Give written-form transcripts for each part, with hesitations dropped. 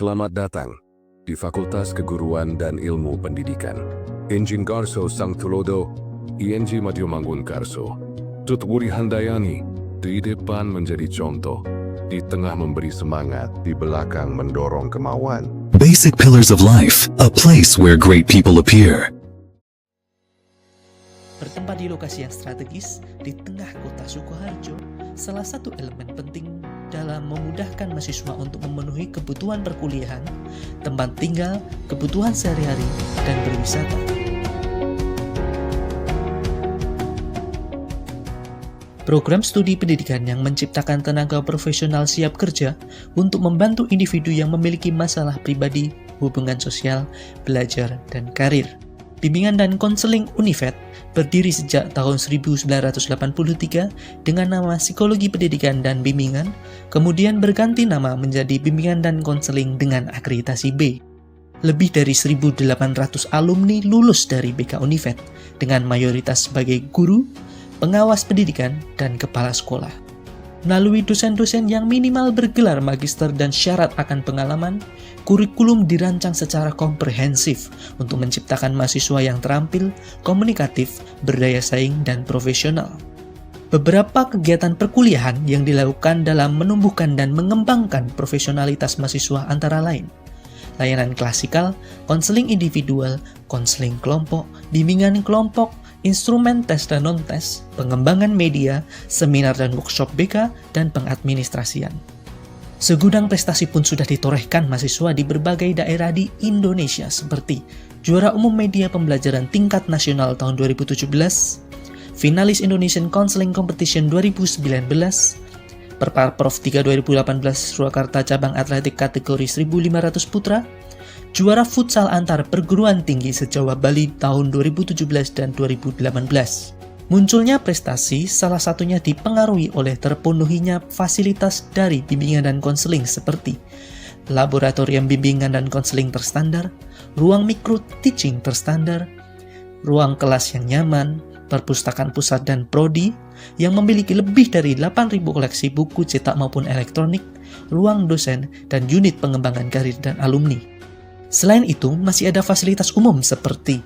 Selamat datang di Fakultas Keguruan dan Ilmu Pendidikan. Enjin Garso Sang Tulodo, ING Madyomangun Karso. Tutwuri Handayani, di depan menjadi contoh, di tengah memberi semangat, di belakang mendorong kemauan. Basic Pillars of Life, a place where great people appear. Bertempat di lokasi yang strategis di tengah kota Sukoharjo, salah satu elemen penting dalam memudahkan mahasiswa untuk memenuhi kebutuhan perkuliahan, tempat tinggal, kebutuhan sehari-hari, dan berwisata. Program studi pendidikan yang menciptakan tenaga profesional siap kerja untuk membantu individu yang memiliki masalah pribadi, hubungan sosial, belajar, dan karir. Bimbingan dan konseling Univet berdiri sejak tahun 1983 dengan nama Psikologi Pendidikan dan Bimbingan, kemudian berganti nama menjadi Bimbingan dan Konseling dengan akreditasi B. Lebih dari 1.800 alumni lulus dari BK Univet dengan mayoritas sebagai guru, pengawas pendidikan, dan kepala sekolah. Melalui dosen-dosen yang minimal bergelar magister dan syarat akan pengalaman, kurikulum dirancang secara komprehensif untuk menciptakan mahasiswa yang terampil, komunikatif, berdaya saing, dan profesional. Beberapa kegiatan perkuliahan yang dilakukan dalam menumbuhkan dan mengembangkan profesionalitas mahasiswa antara lain layanan klasikal, konseling individual, konseling kelompok, bimbingan kelompok, instrumen tes dan non-tes, pengembangan media, seminar dan workshop BK, dan pengadministrasian. Segudang prestasi pun sudah ditorehkan mahasiswa di berbagai daerah di Indonesia seperti juara umum media pembelajaran tingkat nasional tahun 2017, finalis Indonesian Counseling Competition 2019, Perparprov 3 2018 Surakarta cabang atletik kategori 1500 putra, juara futsal antar perguruan tinggi se-Jawa Bali tahun 2017 dan 2018. Munculnya prestasi salah satunya dipengaruhi oleh terpenuhinya fasilitas dari bimbingan dan konseling seperti laboratorium bimbingan dan konseling terstandar, ruang micro teaching terstandar, ruang kelas yang nyaman, perpustakaan pusat dan prodi yang memiliki lebih dari 8.000 koleksi buku cetak maupun elektronik, ruang dosen, dan unit pengembangan karir dan alumni. Selain itu, masih ada fasilitas umum seperti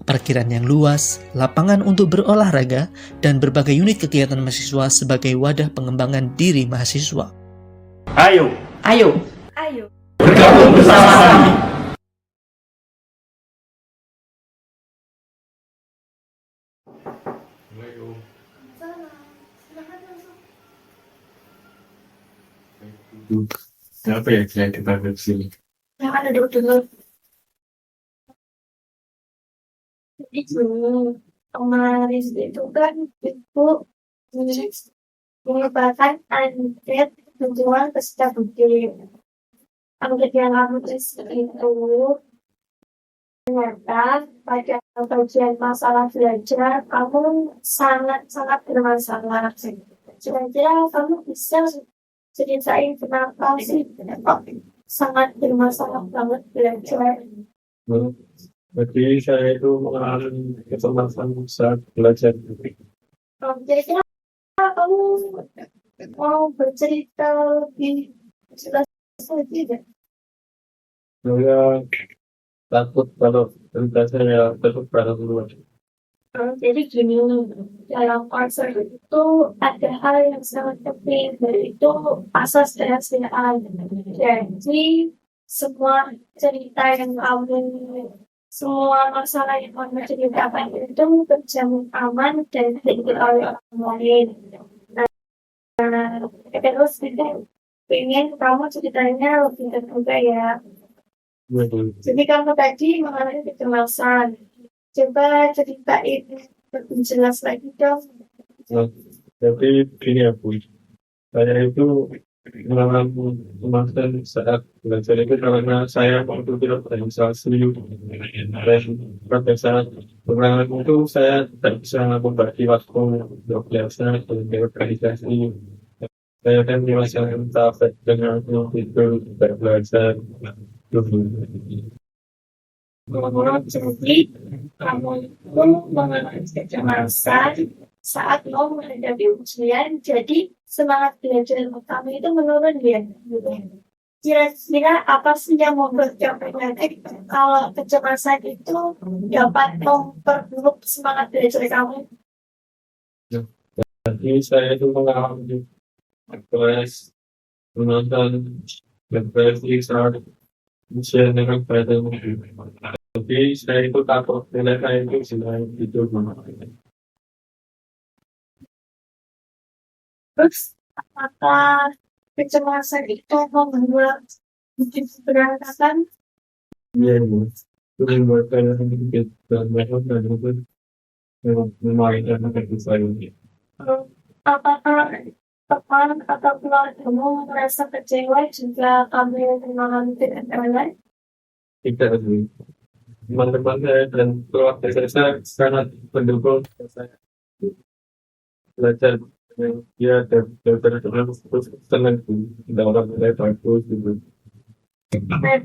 parkiran yang luas, lapangan untuk berolahraga, dan berbagai unit kegiatan mahasiswa sebagai wadah pengembangan diri mahasiswa. Ayo, bergabung bersama kami. Apa ya kita di sini? Yang ada dulu. Itu kemarin itu kan ibu merupakan angket tujuan peserta bukti. Angket yang aku tes itu ternyata pada bagian masalah belajar kamu sangat bermasalah. Kira-kira kamu bisa ceritain kenapa sih sangat bermasalah banget belajar? Berarti saya itu mengalami kecemasan saat belajar. Kira-kira kamu mau bercerita lebih jelas lagi tidak? Saya takut kalau cerita saya terlalu luas. Jadi gini, dalam konser itu ada hal yang sangat penting, yaitu asas kerahasiaan. Jadi semua cerita yang kamu, semua masalah yang kamu ceritakan itu terjamin aman dan tidak oleh orang lain. Nah, terus kita pengen kamu ceritanya lebih terbuka ya. Jadi kamu tadi mengalami kecemasan. Coba ceritain lebih jelas lagi dong. Jadi gini ya Bu, saya itu mengalami kecemasan saat belajar itu karena saya waktu itu organisasi dan pada saat pengalaman itu saya tidak bisa membagi waktu untuk belajar dan berorganisasi. Saya kan merasakan capek dengan itu belajar. Jadi kamu itu mengalami kecemasan saat mau menghadapi ujian, jadi semangat belajar kamu itu menurun ya. kira-kira apa sih yang membuat kamu yakin kalau kecemasan itu dapat memperburuk semangat belajar kamu? Jadi saya itu mengalami stres, menonton depresi saat usia dengan badan. Jadi saya itu takut nilai saya itu selain itu. Terus, apakah kecemasan itu membuat bikin keberangkatan? Iya, Bu. Itu membuat saya sedikit dan itu memainkan hati saya. Apakah teman atau keluargamu merasa kecewa jika kamu mengalami kegagalan? Tidak sih. Teman-teman saya dan keluarga saya sangat mendukung saya belajar. Ya, dan terus senang sih. Tidak orang saya bagus gitu. Nah,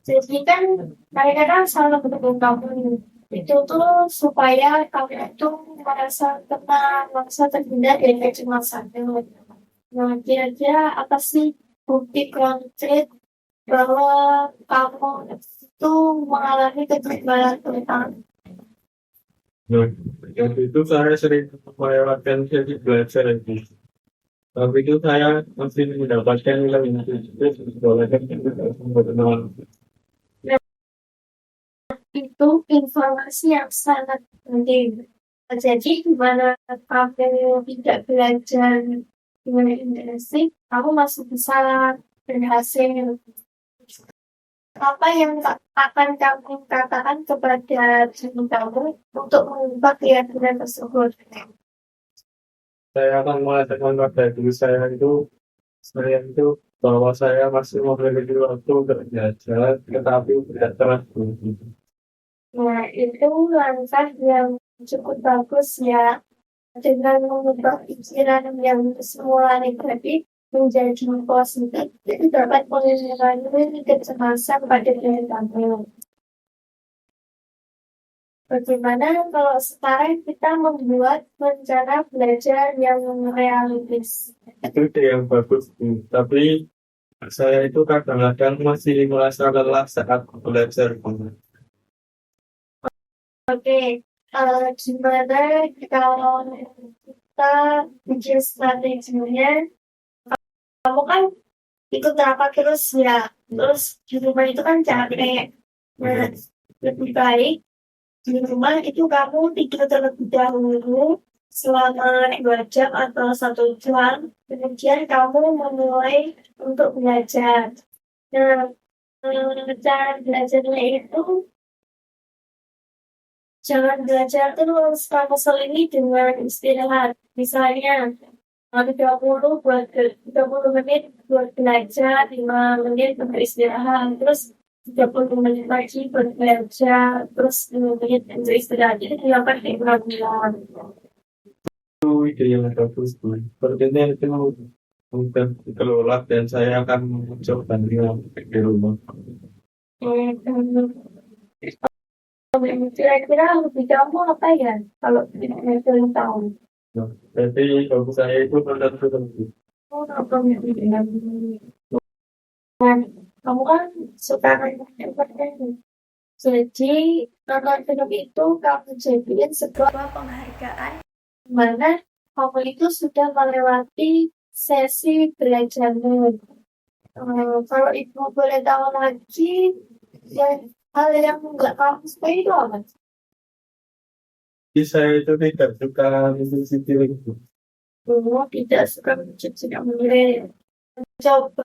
jadi kan mereka kan selalu mendukung kamu nih. Itu tuh supaya kamu itu merasa tenang, merasa terhindar dari kecemasan. Nah, kira-kira apa sih bukti konkret bahwa kamu itu mengalami kegagalan tentang Nah, waktu itu saya sering melewatkan sesi belajar itu. Tapi itu saya masih mendapatkan nilai yang positif sekolah kan itu berkenal. itu informasi yang sangat penting. Jadi, di mana kamu tidak belajar dengan intensif, kamu masih bisa berhasil. Apa yang akan kamu katakan kepada diri kamu untuk mengubah keyakinan tersebut? Saya akan mengatakan pada diri saya itu bahwa saya masih memiliki waktu untuk belajar, tetapi tidak terlalu berhenti. Nah, itu langkah yang cukup bagus ya. Dengan mengubah pikiran yang semula negatif menjadi positif, itu dapat mengurangi kecemasan pada diri kamu. Bagaimana kalau sekarang kita membuat rencana belajar yang realistis? Itu ide yang bagus, Bu. Tapi saya itu kadang-kadang masih merasa lelah saat belajar. Oke, gimana kalau kita bikin strateginya? Kamu kan ikut rapat terus ya, terus di rumah itu kan capek. Nah, lebih baik di rumah itu kamu tidur terlebih dahulu selama 2 jam atau 1 jam, kemudian kamu memulai untuk belajar. Nah, cara belajarnya itu jangan belajar terus, kamu selingi dengan istirahat. Misalnya, 30 menit buat belajar, 5 menit untuk istirahat, terus 30 menit lagi buat belajar, terus 5 menit untuk istirahat. Jadi dilakukan kayak bulan-bulan. Itu ide yang bagus, Bu. Sepertinya itu mudah dikelola dan saya akan mencoba di rumah. Kira-kira hobi kamu apa ya? Kalau boleh tahu. Nah, jadi kalau saya itu menentu. Apa yang kamu kan suka nonton film. Jadi nonton film itu kamu jadiin sebuah penghargaan di mana kamu itu sudah melewati sesi belajarmu. Kalau ibu boleh tahu lagi, ya, hal yang nggak kamu suka itu apa? Jadi saya itu tidak suka musik cilik. Kamu tidak suka mencuci piring. Coba.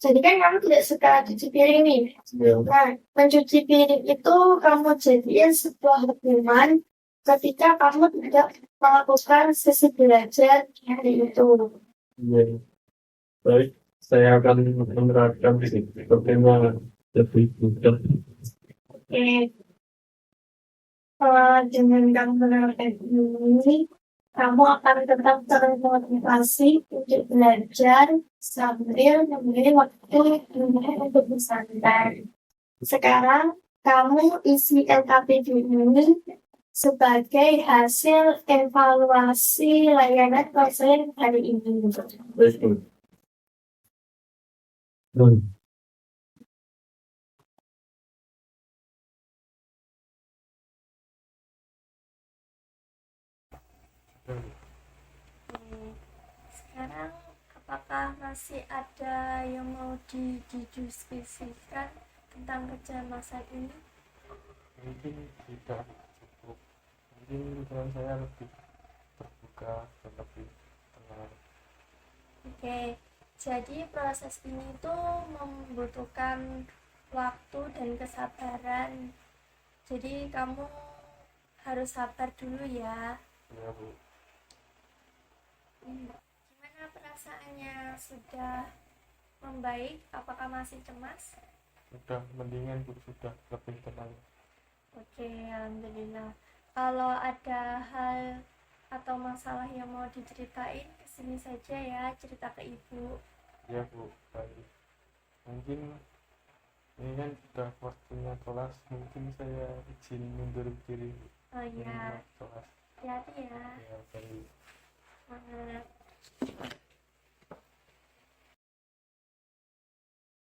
Jadi kan kamu tidak suka cuci piring nih. Ya. Nah, mencuci piring itu kamu jadikan sebuah hukuman ketika kamu tidak melakukan sesi belajar hari itu. Iya. Baik, saya akan menerapkan bagaimana lebih mudah. Oke, dengan kamu menerapkan ini, kamu akan tetap termotivasi untuk belajar sambil memilih waktu untuk bersantai. Sekarang, kamu isi LKPD ini sebagai hasil evaluasi layanan konseling hari ini. Baik, Bu. Hmm. Sekarang apakah masih ada yang mau didiskusikan tentang kerja masa ini? Mungkin tidak cukup. Mungkin pikiran saya lebih terbuka dan lebih tenang. Oke, jadi proses ini tuh membutuhkan waktu dan kesabaran. Jadi kamu harus sabar dulu ya. Ya Bu, Gimana perasaannya? Sudah membaik? Apakah masih cemas? sudah mendingan Bu, sudah lebih tenang. Oke, alhamdulillah. Kalau ada hal atau masalah yang mau diceritain, kesini saja ya, cerita ke ibu. Ya Bu, baik. Mungkin ini kan sudah waktunya kelas, mungkin saya izin mundur diri. Oh iya, Kelas. hati-hati ya. Ya baik. Semangat.